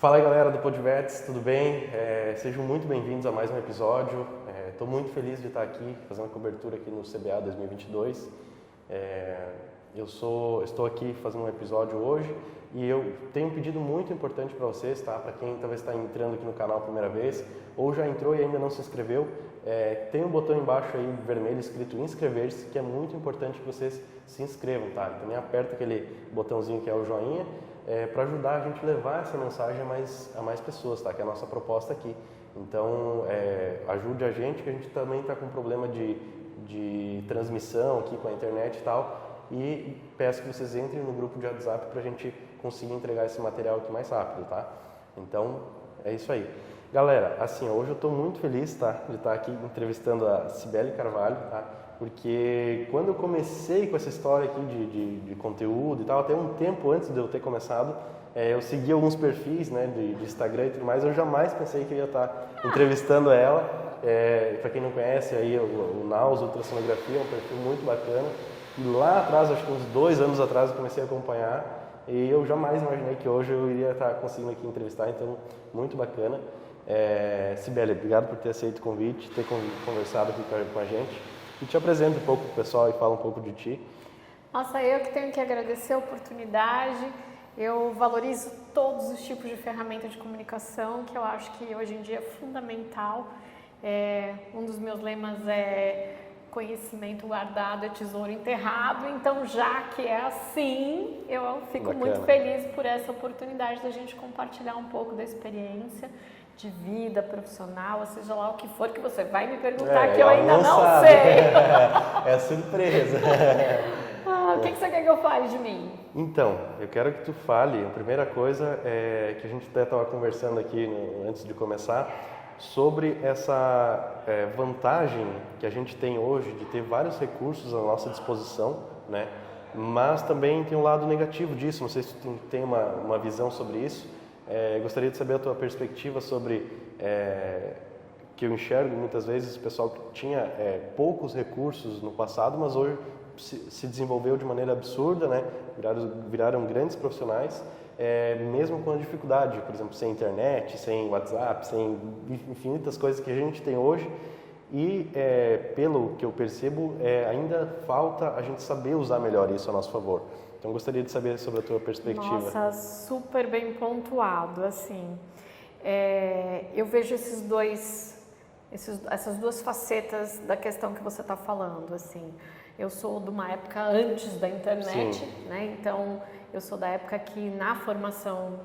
Fala aí galera do Podvets, tudo bem? Sejam muito bem-vindos a mais um episódio. Estou muito feliz de estar aqui fazendo a cobertura aqui no CBA 2022. Estou aqui fazendo um episódio hoje e eu tenho um pedido muito importante para vocês, tá? Para quem talvez está entrando aqui no canal a primeira vez ou já entrou e ainda não se inscreveu, tem um botão embaixo aí vermelho escrito inscrever-se, que é muito importante que vocês se inscrevam, tá? Também aperta aquele botãozinho que é o joinha, para ajudar a gente a levar essa mensagem a mais pessoas, tá? Que é a nossa proposta aqui. Então, ajude a gente, que a gente também está com problema de transmissão aqui com a internet e tal. E peço que vocês entrem no grupo de WhatsApp para a gente conseguir entregar esse material aqui mais rápido, tá? Então, é isso aí. Galera, assim, hoje eu estou muito feliz, tá? De estar aqui entrevistando a Cibele Carvalho, tá? Porque quando eu comecei com essa história aqui de conteúdo e tal, até um tempo antes de eu ter começado, eu segui alguns perfis, né, de Instagram e tudo mais, eu jamais pensei que eu ia estar entrevistando ela. Para quem não conhece, aí, o Naus Ultrassonografia é um perfil muito bacana. E lá atrás, acho que uns 2 anos atrás, eu comecei a acompanhar e eu jamais imaginei que hoje eu iria estar conseguindo aqui entrevistar, então, muito bacana. Cibele, obrigado por ter aceito o convite, ter conversado aqui com a gente. E te apresenta um pouco para o pessoal e fala um pouco de ti. Nossa, eu que tenho que agradecer a oportunidade. Eu valorizo todos os tipos de ferramenta de comunicação, que eu acho que hoje em dia é fundamental. Um dos meus lemas é conhecimento guardado é tesouro enterrado. Então, já que é assim, eu fico Bacana. muito feliz por essa oportunidade da gente compartilhar um pouco da experiência de vida profissional, ou seja lá o que for que você vai me perguntar, que eu ainda não sabe. sei. É surpresa. O que você quer que eu fale de mim? Então, eu quero que tu fale, a primeira coisa é que a gente até estava conversando aqui antes de começar, sobre essa vantagem que a gente tem hoje de ter vários recursos à nossa disposição, né? Mas também tem um lado negativo disso, não sei se tu tem uma visão sobre isso. Gostaria de saber a tua perspectiva sobre que eu enxergo muitas vezes o pessoal que tinha poucos recursos no passado, mas hoje se desenvolveu de maneira absurda, né? Viraram grandes profissionais, mesmo com a dificuldade, por exemplo, sem internet, sem WhatsApp, sem infinitas coisas que a gente tem hoje. E, pelo que eu percebo, ainda falta a gente saber usar melhor isso a nosso favor. Então, gostaria de saber sobre a tua perspectiva. Nossa, super bem pontuado, assim. Eu vejo essas duas facetas da questão que você está falando, assim. Eu sou de uma época antes da internet, Sim. né? Então, eu sou da época que na formação,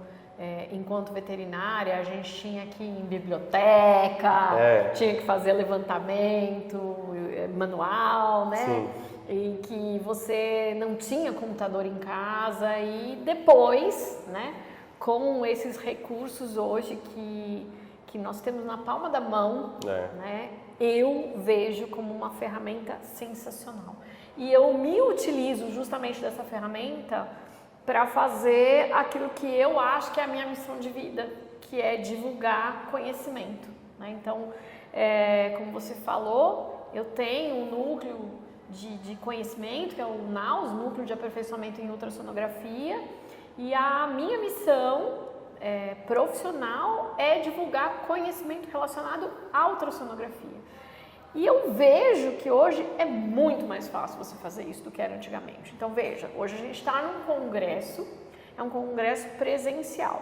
enquanto veterinária, a gente tinha que ir em biblioteca, tinha que fazer levantamento manual, né? Sim. E que você não tinha computador em casa e depois, né, com esses recursos hoje que nós temos na palma da mão, né, eu vejo como uma ferramenta sensacional. E eu me utilizo justamente dessa ferramenta para fazer aquilo que eu acho que é a minha missão de vida, que é divulgar conhecimento, né? Então, como você falou, eu tenho um núcleo de conhecimento, que é o NAUS, Núcleo de Aperfeiçoamento em Ultrassonografia, e a minha missão profissional é divulgar conhecimento relacionado à ultrassonografia. E eu vejo que hoje é muito mais fácil você fazer isso do que era antigamente. Então veja, hoje a gente está num congresso, é um congresso presencial,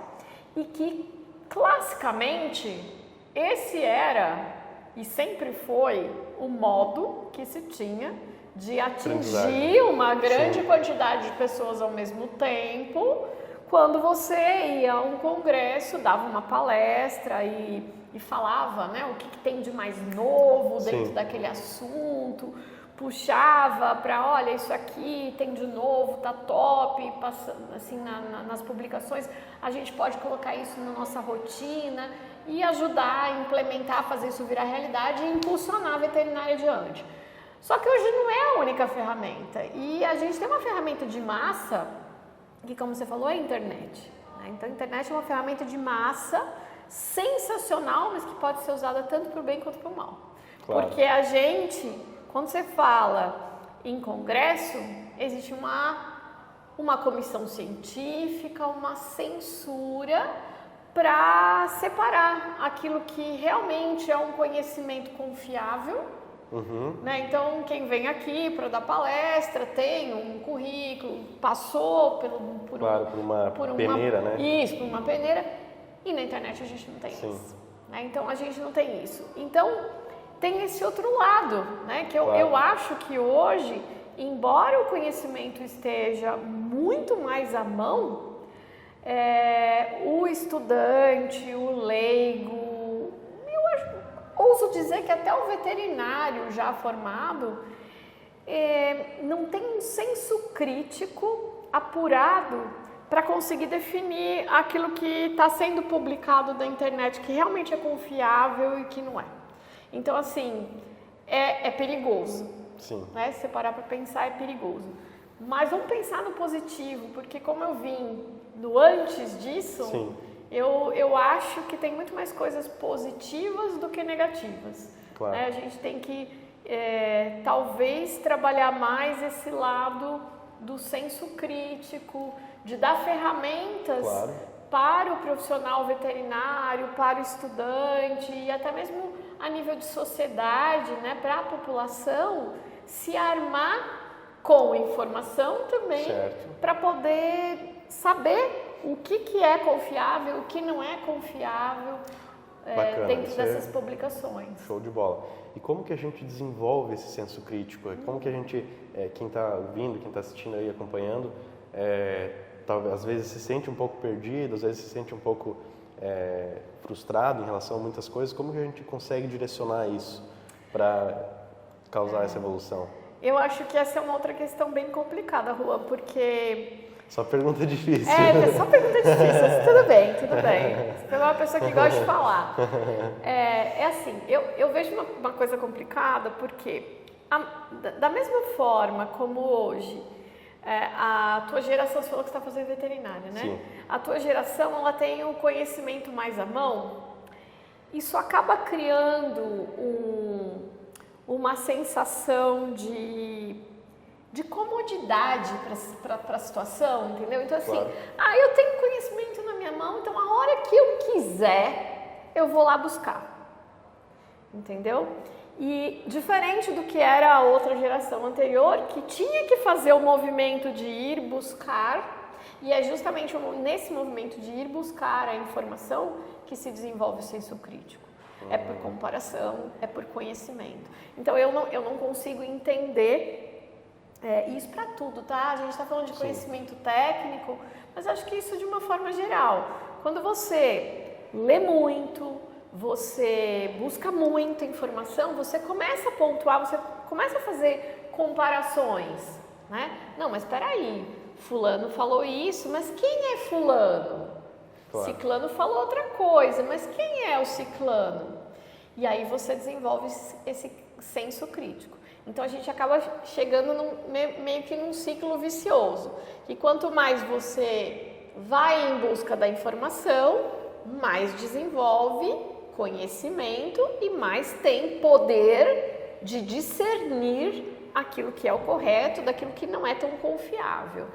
e que classicamente esse era e sempre foi o modo que se tinha de atingir uma grande quantidade de pessoas ao mesmo tempo, quando você ia a um congresso, dava uma palestra e falava, né, o que tem de mais novo dentro daquele assunto, puxava para, olha, isso aqui tem de novo, tá top, passando assim nas publicações, a gente pode colocar isso na nossa rotina e ajudar a implementar, fazer isso virar realidade e impulsionar a veterinária adiante. Só que hoje não é a única ferramenta, e a gente tem uma ferramenta de massa, que como você falou, é a internet, né? Então a internet é uma ferramenta de massa sensacional, mas que pode ser usada tanto para o bem quanto para o mal. Claro. Porque a gente, quando você fala em congresso, existe uma comissão científica, uma censura para separar aquilo que realmente é um conhecimento confiável. Né? Então, quem vem aqui para dar palestra tem um currículo, passou por uma peneira, né? Isso, por uma peneira. E na internet a gente não tem isso. Né? Então, a gente não tem isso. Então, tem esse outro lado, né? Que eu acho que hoje, embora o conhecimento esteja muito mais à mão, o estudante, o leigo, ouso dizer que até o veterinário já formado não tem um senso crítico apurado para conseguir definir aquilo que está sendo publicado na internet, que realmente é confiável e que não é. Então, assim, é perigoso. Sim. Né? Se você parar para pensar, é perigoso. Mas vamos pensar no positivo, porque como eu vim do antes disso... Sim. Eu acho que tem muito mais coisas positivas do que negativas. Claro. A gente tem que, talvez, trabalhar mais esse lado do senso crítico, de dar ferramentas para o profissional veterinário, para o estudante e até mesmo a nível de sociedade, né, para a população se armar com informação também para poder saber o que é confiável, o que não é confiável dentro dessas publicações. Show de bola. E como que a gente desenvolve esse senso crítico? Como que a gente, quem está ouvindo, quem está assistindo aí, acompanhando, talvez, às vezes se sente um pouco perdido, às vezes se sente um pouco frustrado em relação a muitas coisas, como que a gente consegue direcionar isso para causar essa evolução? Eu acho que essa é uma outra questão bem complicada, Juan, porque... Só pergunta difícil. Só pergunta difícil. Tudo bem. Você é uma pessoa que gosta de falar. Assim, eu vejo uma coisa complicada porque, da mesma forma como hoje, a tua geração, você falou que você está fazendo veterinária, né? Sim. A tua geração, ela tem o conhecimento mais à mão. Isso acaba criando uma sensação de comodidade para a situação, entendeu? Então, assim, eu tenho conhecimento na minha mão, então a hora que eu quiser, eu vou lá buscar, entendeu? E diferente do que era a outra geração anterior, que tinha que fazer o movimento de ir buscar, e é justamente nesse movimento de ir buscar a informação que se desenvolve o senso crítico. É por comparação, é por conhecimento. Então, eu não consigo entender isso para tudo, tá? A gente está falando de conhecimento técnico, mas acho que isso de uma forma geral. Quando você lê muito, você busca muita informação, você começa a pontuar, você começa a fazer comparações, né? Não, mas espera aí, fulano falou isso, mas quem é fulano? Ciclano falou outra coisa, mas quem é o ciclano? E aí você desenvolve esse senso crítico. Então a gente acaba chegando meio que num ciclo vicioso. E quanto mais você vai em busca da informação, mais desenvolve conhecimento e mais tem poder de discernir aquilo que é o correto daquilo que não é tão confiável.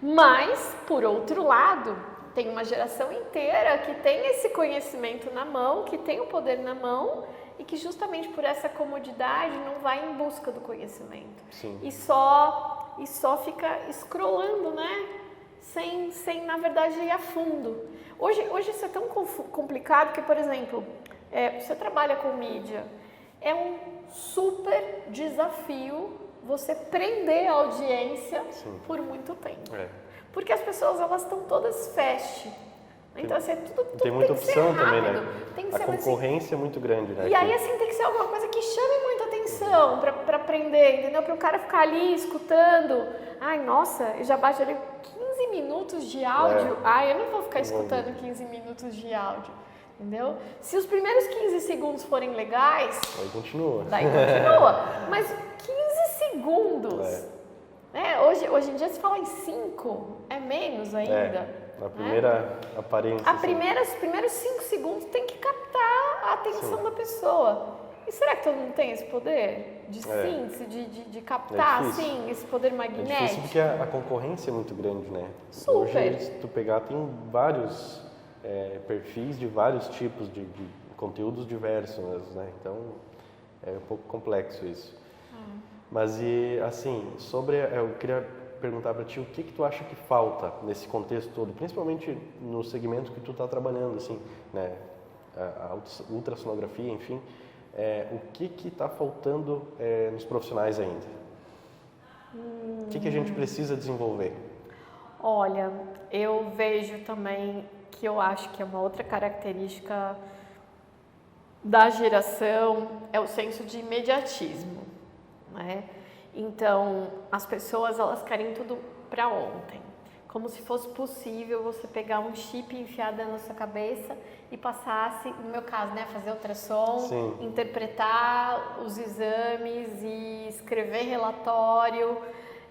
Mas, por outro lado, tem uma geração inteira que tem esse conhecimento na mão, que tem o poder na mão e que justamente por essa comodidade não vai em busca do conhecimento. Sim. E só fica scrollando, né? Sem na verdade ir a fundo. Hoje isso é tão complicado que, por exemplo, você trabalha com mídia, é um super desafio você prender a audiência por muito tempo. Porque as pessoas, elas estão todas fast. Então, assim, tudo tem muita opção também, né? Tem que a ser concorrência é muito grande, né? E aí, assim, tem que ser alguma coisa que chame muita atenção para prender, entendeu? Para o cara ficar ali escutando. Ai, nossa, já bate ali 15 minutos de áudio. Ai, eu não vou ficar escutando 15 minutos de áudio, entendeu? Se os primeiros 15 segundos forem legais... Daí continua. Mas 15 segundos... Hoje em dia se fala em 5, é menos ainda. Na primeira aparência. Os primeiros 5 segundos tem que captar a atenção da pessoa. E será que todo mundo tem esse poder de síntese, de captar assim, esse poder magnético? É difícil porque a concorrência é muito grande, né? Super. Hoje, se tu pegar, tem vários perfis de vários tipos de conteúdos diversos, né? Então é um pouco complexo isso. Mas e assim, eu queria perguntar para ti o que tu acha que falta nesse contexto todo, principalmente no segmento que tu está trabalhando, assim, né? A ultrassonografia, enfim, o que está faltando nos profissionais ainda? O que a gente precisa desenvolver? Olha, eu vejo também que eu acho que é uma outra característica da geração é o senso de imediatismo, né? Então, as pessoas, elas querem tudo para ontem. Como se fosse possível você pegar um chip enfiado na sua cabeça e passasse, no meu caso, né, fazer ultrassom, Sim. interpretar os exames e escrever relatório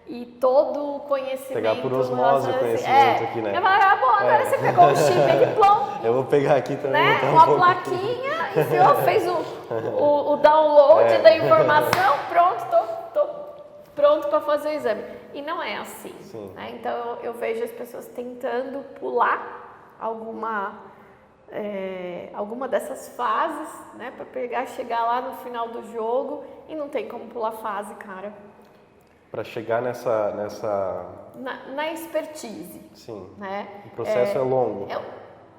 e todo o conhecimento. Pegar por osmose o conhecimento aqui, né? Eu falo, bom, agora você pegou o chip e plom. Eu vou pegar aqui também. Né? Então, Uma plaquinha, enfiou, fez o download da informação, pronto, tô pronto para fazer o exame. E não é assim. Né? Então eu vejo as pessoas tentando pular alguma dessas fases, né, para chegar lá no final do jogo, e não tem como pular fase, cara. Para chegar nessa... Na expertise. Sim. Né? O processo é longo.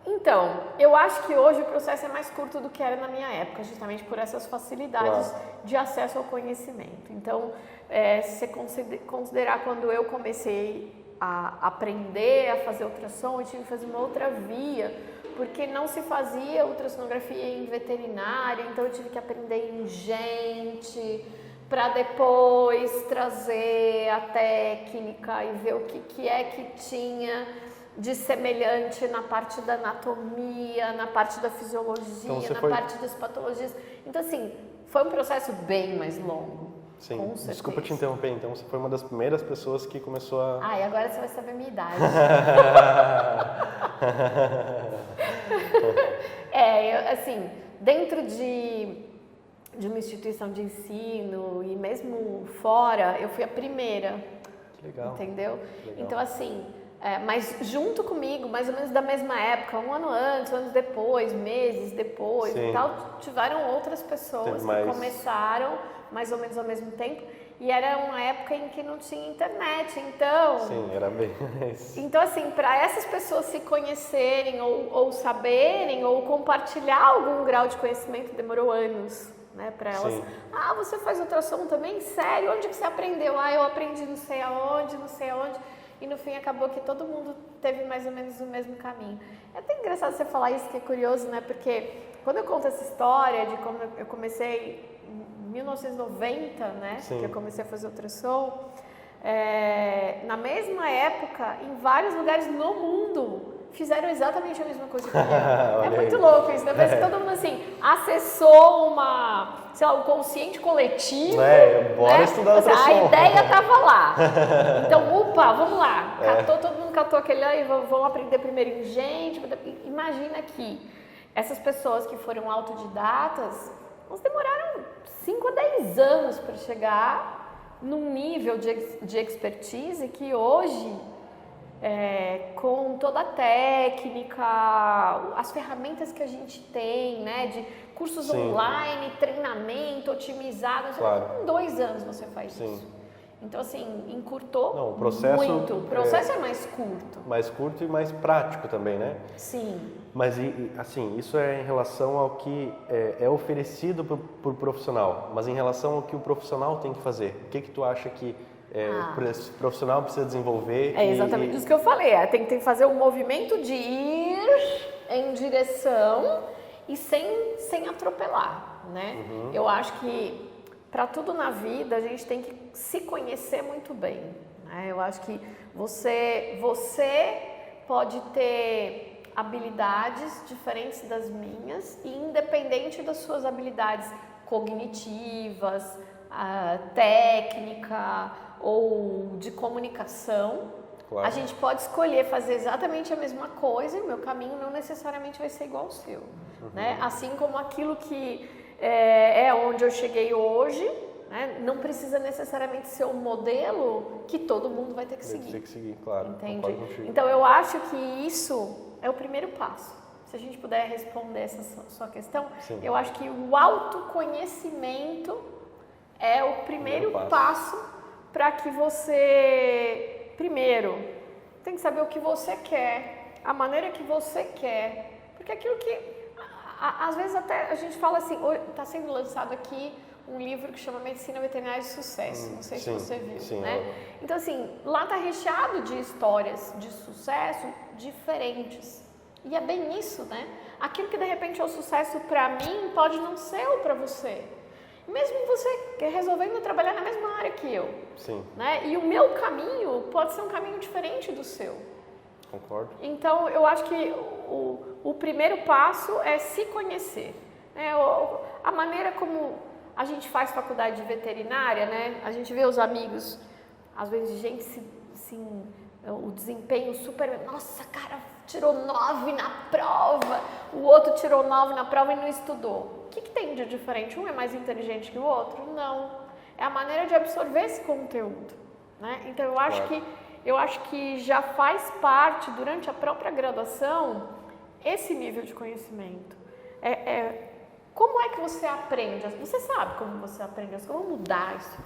Então, eu acho que hoje o processo é mais curto do que era na minha época, justamente por essas facilidades de acesso ao conhecimento. Então, se você considerar quando eu comecei a aprender a fazer ultrassom, eu tive que fazer uma outra via, porque não se fazia ultrassonografia em veterinária, então eu tive que aprender em gente, para depois trazer a técnica e ver o que é que tinha de semelhante na parte da anatomia, na parte da fisiologia, na parte das patologias. Então, assim, foi um processo bem mais longo. Sim, desculpa te interromper, então você foi uma das primeiras pessoas que começou a... E agora você vai saber a minha idade. Assim, dentro de uma instituição de ensino e mesmo fora, eu fui a primeira. Que legal. Entendeu? Que legal. Então, assim, mas junto comigo, mais ou menos da mesma época, um ano antes, anos depois, meses depois e tal, tiveram outras pessoas que começaram mais ou menos ao mesmo tempo, e era uma época em que não tinha internet, então... Sim, era bem... Então, assim, para essas pessoas se conhecerem ou saberem ou compartilhar algum grau de conhecimento, demorou anos, né, para elas. Sim. Você faz ultrassom também? Sério? Onde que você aprendeu? Eu aprendi não sei aonde, e no fim acabou que todo mundo teve mais ou menos o mesmo caminho. É até engraçado você falar isso, que é curioso, né, porque quando eu conto essa história de como eu comecei em 1990, né, que eu comecei a fazer ultrassom, na mesma época, em vários lugares no mundo, fizeram exatamente a mesma coisa que eu. É muito louco isso, né? Parece que todo mundo, assim, acessou um consciente coletivo. Bora estudar ultrassom. A ideia estava lá. Então, vamos lá. Todo mundo catou aquele aí, vamos aprender primeiro em gente. Imagina que essas pessoas que foram autodidatas, elas demoraram 5 a 10 anos para chegar num nível de expertise que hoje... com toda a técnica, as ferramentas que a gente tem, né, de cursos online, treinamento otimizado, em 2 anos você faz isso. Então, assim, encurtou muito. O processo é mais curto. Mais curto e mais prático também, né? Sim. Mas, assim, isso é em relação ao que é oferecido por profissional, mas em relação ao que o profissional tem que fazer. O que tu acha que o profissional precisa desenvolver? É exatamente isso que eu falei. Tem que fazer um movimento de ir em direção e sem atropelar, né? Eu acho que para tudo na vida a gente tem que se conhecer muito bem, né? Eu acho que você pode ter habilidades diferentes das minhas e independente das suas habilidades cognitivas, técnica ou de comunicação, a gente pode escolher fazer exatamente a mesma coisa e o meu caminho não necessariamente vai ser igual ao seu, né? Assim como aquilo que é onde eu cheguei hoje, né? Não precisa necessariamente ser um modelo que todo mundo vai ter que seguir. Tem que seguir, claro. Entende? Então eu acho que isso é o primeiro passo. se a gente puder responder essa sua questão, Sim. eu acho que o autoconhecimento é o primeiro passo para que você, primeiro, tem que saber o que você quer, a maneira que você quer, porque aquilo que, às vezes até a gente fala assim, está sendo lançado aqui um livro que chama Medicina Veterinária de Sucesso, não sei se você viu, sim, né? Então assim, lá está recheado de histórias de sucesso diferentes, e é bem isso, né? Aquilo que de repente é o sucesso para mim pode não ser o para você. Mesmo você resolvendo trabalhar na mesma área que eu. Sim. Né? E o meu caminho pode ser um caminho diferente do seu. Concordo. Então, eu acho que o primeiro passo é se conhecer. Né? A maneira como a gente faz faculdade de veterinária, né? A gente vê os amigos, às vezes, gente, assim, o desempenho super... Nossa, cara, tirou 9 na prova. O outro tirou 9 na prova e não estudou. O que tem de diferente? Um é mais inteligente que o outro? Não. É a maneira de absorver esse conteúdo, né? Então, eu acho que já faz parte, durante a própria graduação, esse nível de conhecimento. Como é que você aprende? Você sabe como você aprende? Vamos mudar isso.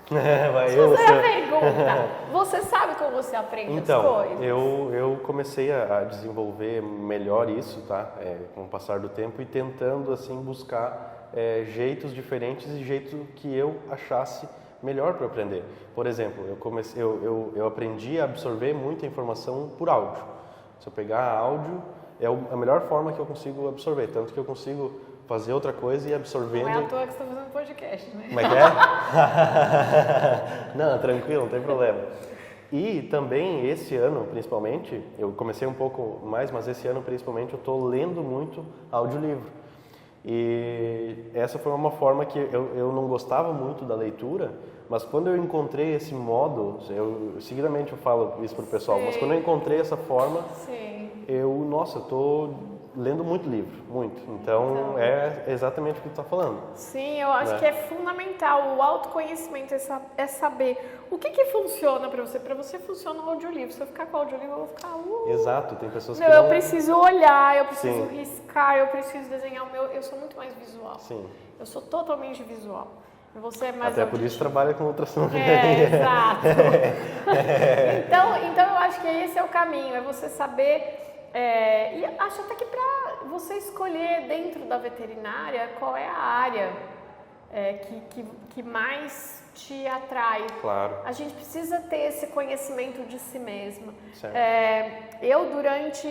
Você sabe como você aprende as coisas? Então, eu comecei a desenvolver melhor isso, tá? Com o passar do tempo e tentando, assim, buscar jeitos diferentes e jeitos que eu achasse melhor para aprender. Por exemplo, eu aprendi a absorver muita informação por áudio. Se eu pegar áudio, é a melhor forma que eu consigo absorver, tanto que eu consigo fazer outra coisa e absorvendo... Não é à toa que você está fazendo podcast, né? Como é que é? Não, tranquilo, não tem problema. E também esse ano, principalmente, eu comecei um pouco mais, mas esse ano principalmente eu estou lendo muito audiolivro. E essa foi uma forma que eu não gostava muito da leitura, mas quando eu encontrei esse modo, seguidamente eu falo isso pro pessoal, mas quando eu encontrei essa forma, eu tô lendo muito livro, muito. Então, é exatamente o que tu tá falando. Sim, eu acho que é fundamental. O autoconhecimento é saber o que funciona para você. Para você funciona o audiolivro. Se eu ficar com o audiolivro, eu vou ficar... Exato, tem pessoas que não... Eu preciso olhar, eu preciso riscar, eu preciso desenhar o meu... Eu sou muito mais visual. Sim. Eu sou totalmente visual. Você é mais até por isso trabalha com ultrassom. Exato. Então, eu acho que esse é o caminho. É você saber... e acho até que para você escolher dentro da veterinária qual é a área que mais te atrai. Claro. A gente precisa ter esse conhecimento de si mesma. Eu, durante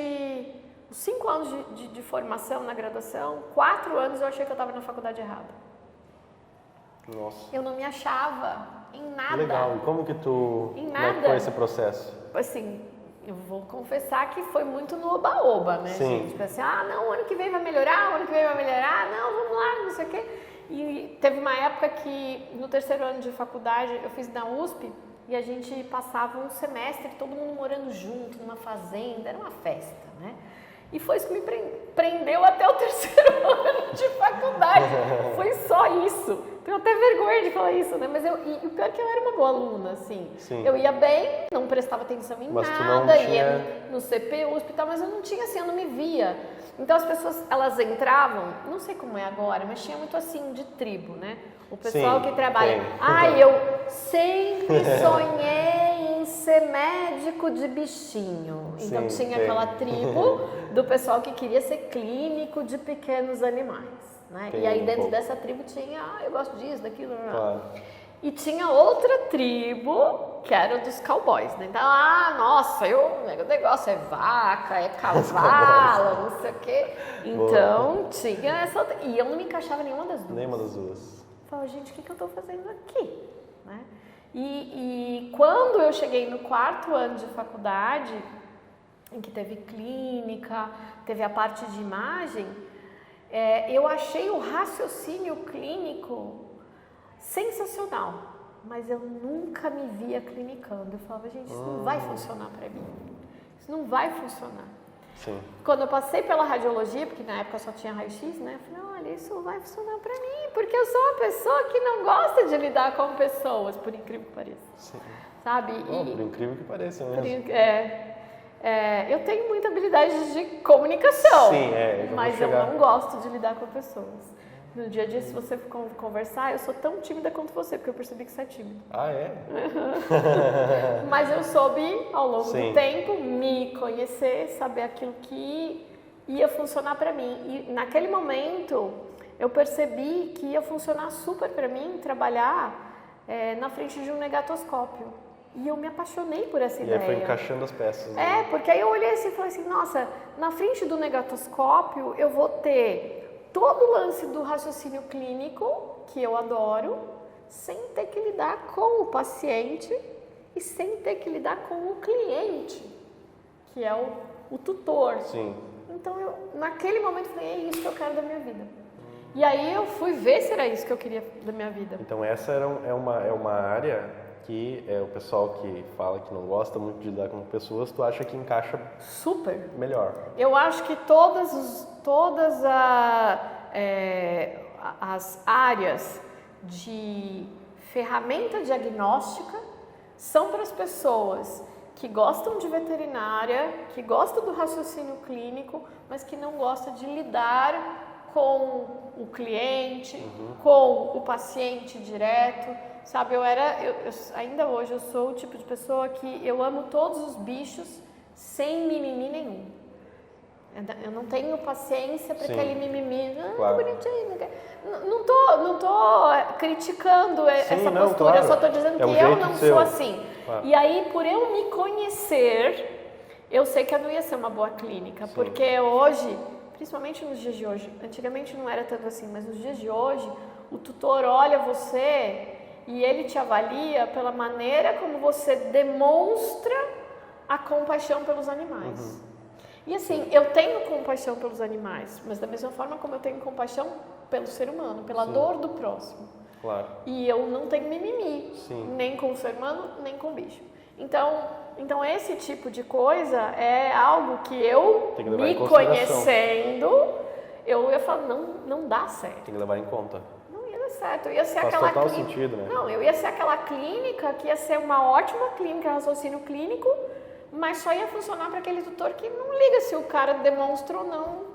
os 5 anos de formação na graduação, 4 anos eu achei que eu estava na faculdade errada. Nossa. Eu não me achava em nada. Legal. E como que tu... Em nada. Como é que foi esse processo? Assim... Eu vou confessar que foi muito no oba-oba, né, gente? Tipo assim, não, ano que vem vai melhorar, não, vamos lá, não sei o quê. E teve uma época que, no 3º ano de faculdade, eu fiz na USP, e a gente passava um semestre, todo mundo morando junto, numa fazenda, era uma festa, né? E foi isso que me prendeu até o 3º ano de faculdade. Foi só isso. Tenho até vergonha de falar isso, né? Mas e o pior é que eu era uma boa aluna, assim. Sim. Eu ia bem, não prestava atenção em nada, ia no CPU, hospital, mas eu não tinha assim, eu não me via. Então as pessoas, elas entravam, não sei como é agora, mas tinha muito assim de tribo, né? O pessoal que trabalha. Eu sempre sonhei em ser médico de bichinho. Então tinha aquela tribo do pessoal que queria ser clínico de pequenos animais. Né? E aí dentro dessa tribo tinha, eu gosto disso, daquilo, claro. E tinha outra tribo que era dos cowboys, né? Então, nossa, o negócio é vaca, é cavalo, não sei o quê. Então tinha essa outra, e eu não me encaixava em nenhuma das duas. Nenhuma das duas. Eu falava, gente, o que eu tô fazendo aqui? Né? E quando eu cheguei no 4º ano de faculdade, em que teve clínica, teve a parte de imagem, eu achei o raciocínio clínico sensacional, mas eu nunca me via clinicando. Eu falava, gente, isso não vai funcionar para mim. Isso não vai funcionar. Sim. Quando eu passei pela radiologia, porque na época só tinha raio-x, né? Eu falei, olha, isso vai funcionar para mim, porque eu sou uma pessoa que não gosta de lidar com pessoas, por incrível que pareça. Sim. Sabe? Por incrível que pareça mesmo. eu tenho muita habilidade de comunicação, Sim, mas eu não gosto de lidar com pessoas. No dia a dia, se você conversar, eu sou tão tímida quanto você, porque eu percebi que você é tímido. Ah, é? Mas eu soube, ao longo Sim. do tempo, me conhecer, saber aquilo que ia funcionar para mim. E naquele momento, eu percebi que ia funcionar super para mim trabalhar na frente de um negatoscópio. E eu me apaixonei por essa ideia. E aí foi encaixando as peças. Né? Porque aí eu olhei assim e falei assim, nossa, na frente do negatoscópio eu vou ter todo o lance do raciocínio clínico, que eu adoro, sem ter que lidar com o paciente e sem ter que lidar com o cliente, que é o tutor. Sim. Então, naquele momento, eu falei, é isso que eu quero da minha vida. E aí eu fui ver se era isso que eu queria da minha vida. Então, essa é uma área que o pessoal que fala que não gosta muito de lidar com pessoas, tu acha que encaixa super melhor? Eu acho que todas as áreas de ferramenta diagnóstica são para as pessoas que gostam de veterinária, que gostam do raciocínio clínico, mas que não gostam de lidar com o cliente, com o paciente direto, sabe? Ainda hoje eu sou o tipo de pessoa que eu amo todos os bichos sem mimimi nenhum. Eu não tenho paciência para aquele mimimi, claro. Bonitinho. Não tô criticando essa postura, claro. eu só tô dizendo que eu não sou assim. Claro. E aí, por eu me conhecer, eu sei que eu não ia ser uma boa clínica, porque hoje, principalmente nos dias de hoje, antigamente não era tanto assim, mas nos dias de hoje, o tutor olha você e ele te avalia pela maneira como você demonstra a compaixão pelos animais. E assim, eu tenho compaixão pelos animais, mas da mesma forma como eu tenho compaixão pelo ser humano, pela dor do próximo. Claro. E eu não tenho mimimi, nem com o ser humano, nem com o bicho. Então esse tipo de coisa é algo que eu, me conhecendo, eu ia falar, não dá certo. Tem que levar em conta. Não ia dar certo. Eu ia ser Faz aquela total sentido, né? Não, eu ia ser aquela clínica que ia ser uma ótima clínica, raciocínio clínico, mas só ia funcionar para aquele tutor que não liga se o cara demonstra ou não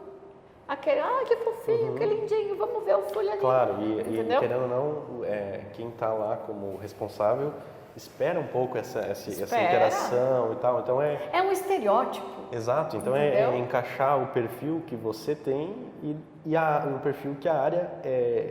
aquele, que fofinho, que lindinho, vamos ver o fulaninho. Claro, e querendo ou não, quem está lá como responsável espera um pouco essa interação e tal, então é um estereótipo. Exato, então é encaixar o perfil que você tem e o perfil que a área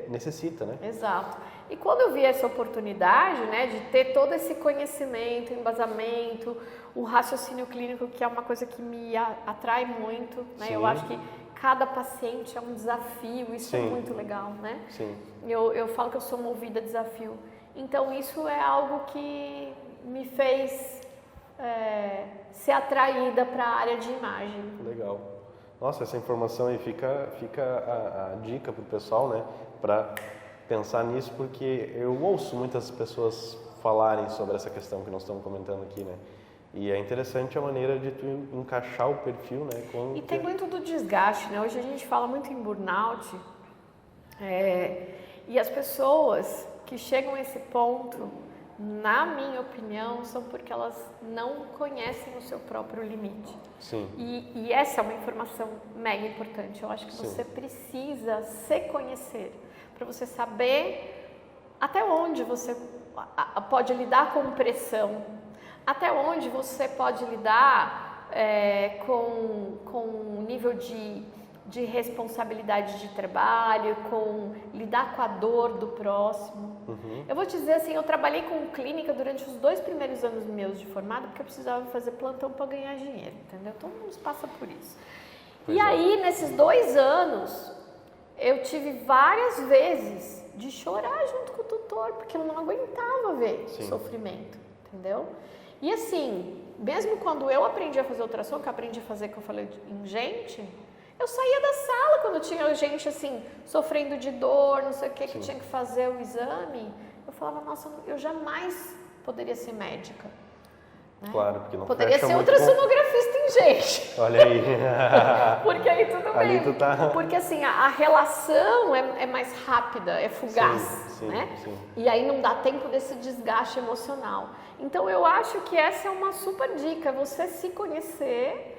necessita, né? Exato. E quando eu vi essa oportunidade, né, de ter todo esse conhecimento, embasamento, o raciocínio clínico, que é uma coisa que me atrai muito, né? Eu acho que cada paciente é um desafio, isso é muito legal, né? Sim. Eu falo que eu sou movida a desafio. Então, isso é algo que me fez ser atraída para a área de imagem. Legal. Nossa, essa informação aí fica a dica para o pessoal, né? Para pensar nisso, porque eu ouço muitas pessoas falarem sobre essa questão que nós estamos comentando aqui, né? E é interessante a maneira de tu encaixar o perfil, né? E tem muito do desgaste, né? Hoje a gente fala muito em burnout, e as pessoas que chegam a esse ponto, na minha opinião, são porque elas não conhecem o seu próprio limite. Sim. E essa é uma informação mega importante. Eu acho que você precisa se conhecer, para você saber até onde você pode lidar com pressão, até onde você pode lidar com um nível de responsabilidade de trabalho, com lidar com a dor do próximo. Eu vou te dizer assim, eu trabalhei com clínica durante os 2 primeiros anos meus de formada, porque eu precisava fazer plantão para ganhar dinheiro, entendeu? Todo mundo passa por isso. E aí, nesses 2 anos, eu tive várias vezes de chorar junto com o tutor, porque eu não aguentava ver sofrimento, entendeu? E assim, mesmo quando eu aprendi a fazer ultrassom, que eu aprendi a fazer, que eu falei, em gente, eu saía da sala quando tinha gente assim, sofrendo de dor, não sei o que tinha que fazer o exame. Eu falava, nossa, eu jamais poderia ser médica. Né? Claro, porque não Poderia fecha ser muito ultrassonografista em gente. Olha aí. Porque aí tudo bem. Ali tu tá... Porque assim, a relação é mais rápida, é fugaz, sim, né? Sim. E aí não dá tempo desse desgaste emocional. Então eu acho que essa é uma super dica, você se conhecer,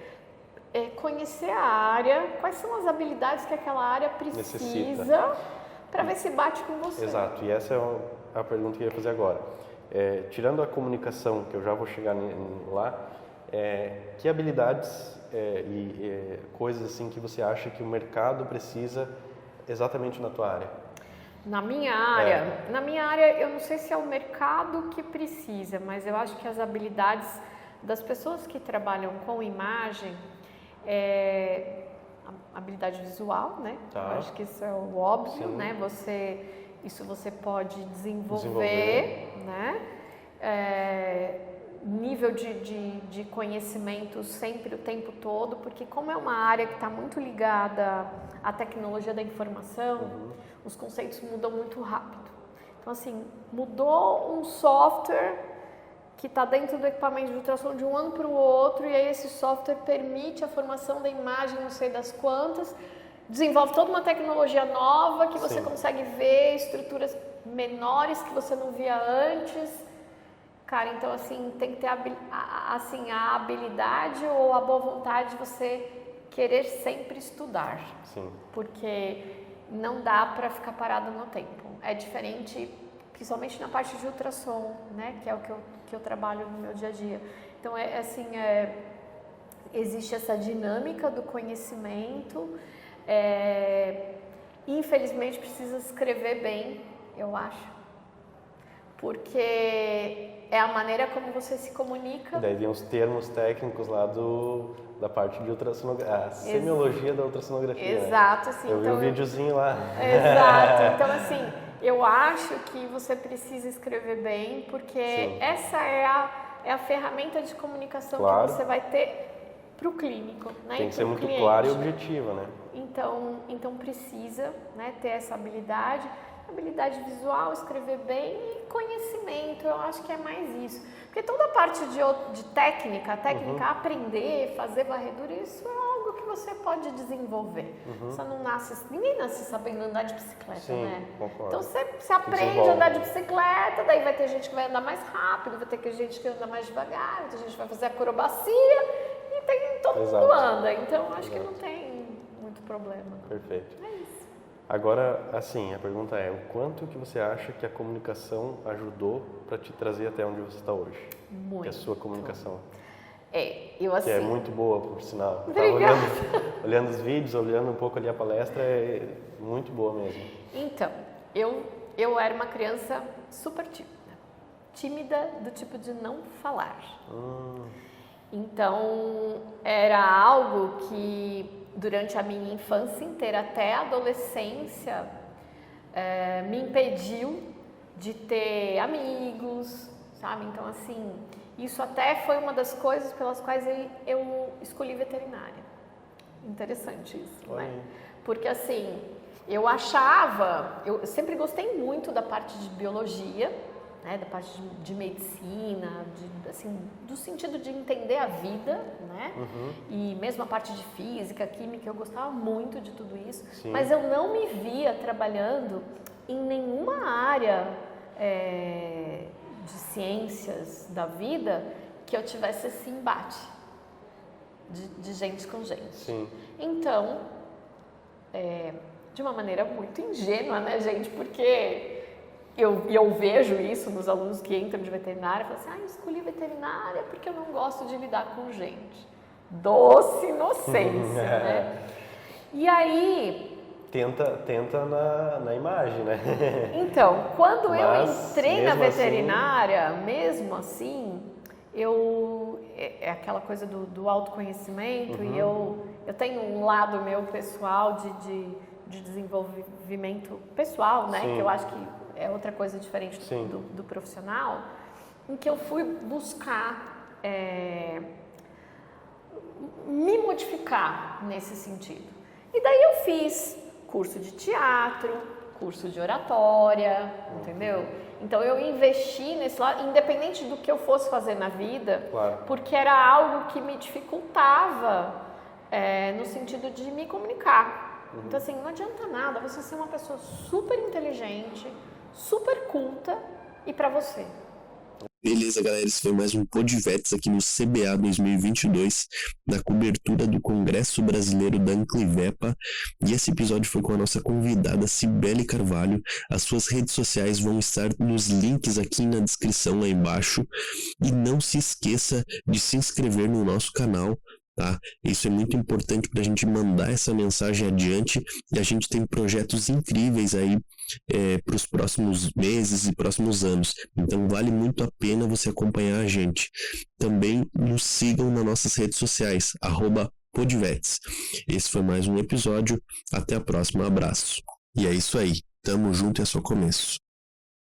conhecer a área, quais são as habilidades que aquela área precisa para ver se bate com você. Exato, e essa é a pergunta que eu ia fazer agora. Tirando a comunicação, que eu já vou chegar lá, que habilidades e coisas assim que você acha que o mercado precisa exatamente na tua área? Na minha área, eu não sei se é o mercado que precisa, mas eu acho que as habilidades das pessoas que trabalham com imagem, a habilidade visual, né? Tá. Eu acho que isso é o óbvio, Sim. né? Isso você pode desenvolver. Né? Nível de conhecimento sempre, o tempo todo, porque como é uma área que está muito ligada à tecnologia da informação, os conceitos mudam muito rápido. Então, assim, mudou um software que está dentro do equipamento de ultrassom de um ano para o outro, e aí esse software permite a formação da imagem, não sei das quantas, desenvolve toda uma tecnologia nova que você consegue ver estruturas menores que você não via antes. Cara, então assim, tem que ter a habilidade ou a boa vontade de você querer sempre estudar. Sim. Porque não dá para ficar parado no tempo. É diferente, principalmente na parte de ultrassom, né? Que é o que eu trabalho no meu dia a dia. Então, existe essa dinâmica do conhecimento. Infelizmente, precisa escrever bem, eu acho. Porque é a maneira como você se comunica. Daí tem os termos técnicos lá da parte de ultrassonografia, a semiologia da ultrassonografia. Exato, assim. Eu vi um videozinho lá. Exato. Então, assim, eu acho que você precisa escrever bem, porque essa é a ferramenta de comunicação que você vai ter para o clínico, né? Tem que ser muito cliente. clara e objetiva, né? Então precisa, né, ter essa habilidade visual, escrever bem e conhecimento, eu acho que é mais isso. Porque toda a parte de técnica, aprender, fazer varredura, isso é algo que você pode desenvolver. Você não ninguém nasce sabendo andar de bicicleta, né? Concordo. Então você aprende a andar de bicicleta, daí vai ter gente que vai andar mais rápido, vai ter gente que anda mais devagar, vai ter gente que vai fazer acrobacia e todo mundo anda. Então acho que não tem muito problema. Perfeito. É isso. Agora, assim, a pergunta é, o quanto que você acha que a comunicação ajudou para te trazer até onde você está hoje? Muito. Que é a sua comunicação. Eu assim... Que é muito boa, por sinal. Obrigada. Olhando os vídeos, olhando um pouco ali a palestra, é muito boa mesmo. Então, eu era uma criança super tímida do tipo de não falar. Então, era algo que durante a minha infância inteira, até a adolescência, me impediu de ter amigos, sabe? Então, assim, isso até foi uma das coisas pelas quais eu escolhi veterinária. Interessante isso, né? Porque, assim, eu sempre gostei muito da parte de biologia, né, da parte de medicina, assim, do sentido de entender a vida, né? E mesmo a parte de física, química, eu gostava muito de tudo isso. Sim. Mas eu não me via trabalhando em nenhuma área de ciências da vida que eu tivesse esse embate de gente com gente. Sim. Então, de uma maneira muito ingênua, né, gente? Porque eu vejo isso nos alunos que entram de veterinária, falam assim, eu escolhi veterinária porque eu não gosto de lidar com gente. Doce inocência, né? E aí... Tenta na imagem, né? Então, quando eu entrei na mesmo veterinária, mesmo assim, é aquela coisa do autoconhecimento, e eu tenho um lado meu pessoal de desenvolvimento pessoal, né? Que eu acho que é outra coisa diferente do profissional, em que eu fui buscar me modificar nesse sentido. E daí eu fiz curso de teatro, curso de oratória, entendeu? Então eu investi nesse lado, independente do que eu fosse fazer na vida, Claro. porque era algo que me dificultava no sentido de me comunicar. Então assim, não adianta nada você ser uma pessoa super inteligente, super culta e pra você. Beleza, galera, esse foi mais um Podvetes aqui no CBA 2022, na cobertura do Congresso Brasileiro da Anclivepa, e esse episódio foi com a nossa convidada Cibele Carvalho. As suas redes sociais vão estar nos links aqui na descrição lá embaixo, e não se esqueça de se inscrever no nosso canal, tá? Isso é muito importante para a gente mandar essa mensagem adiante, e a gente tem projetos incríveis aí para os próximos meses e próximos anos, então vale muito a pena você acompanhar a gente. Também nos sigam nas nossas redes sociais, @Podvetes. Esse foi mais um episódio, até a próxima, abraço. E é isso aí, tamo junto e é só começo.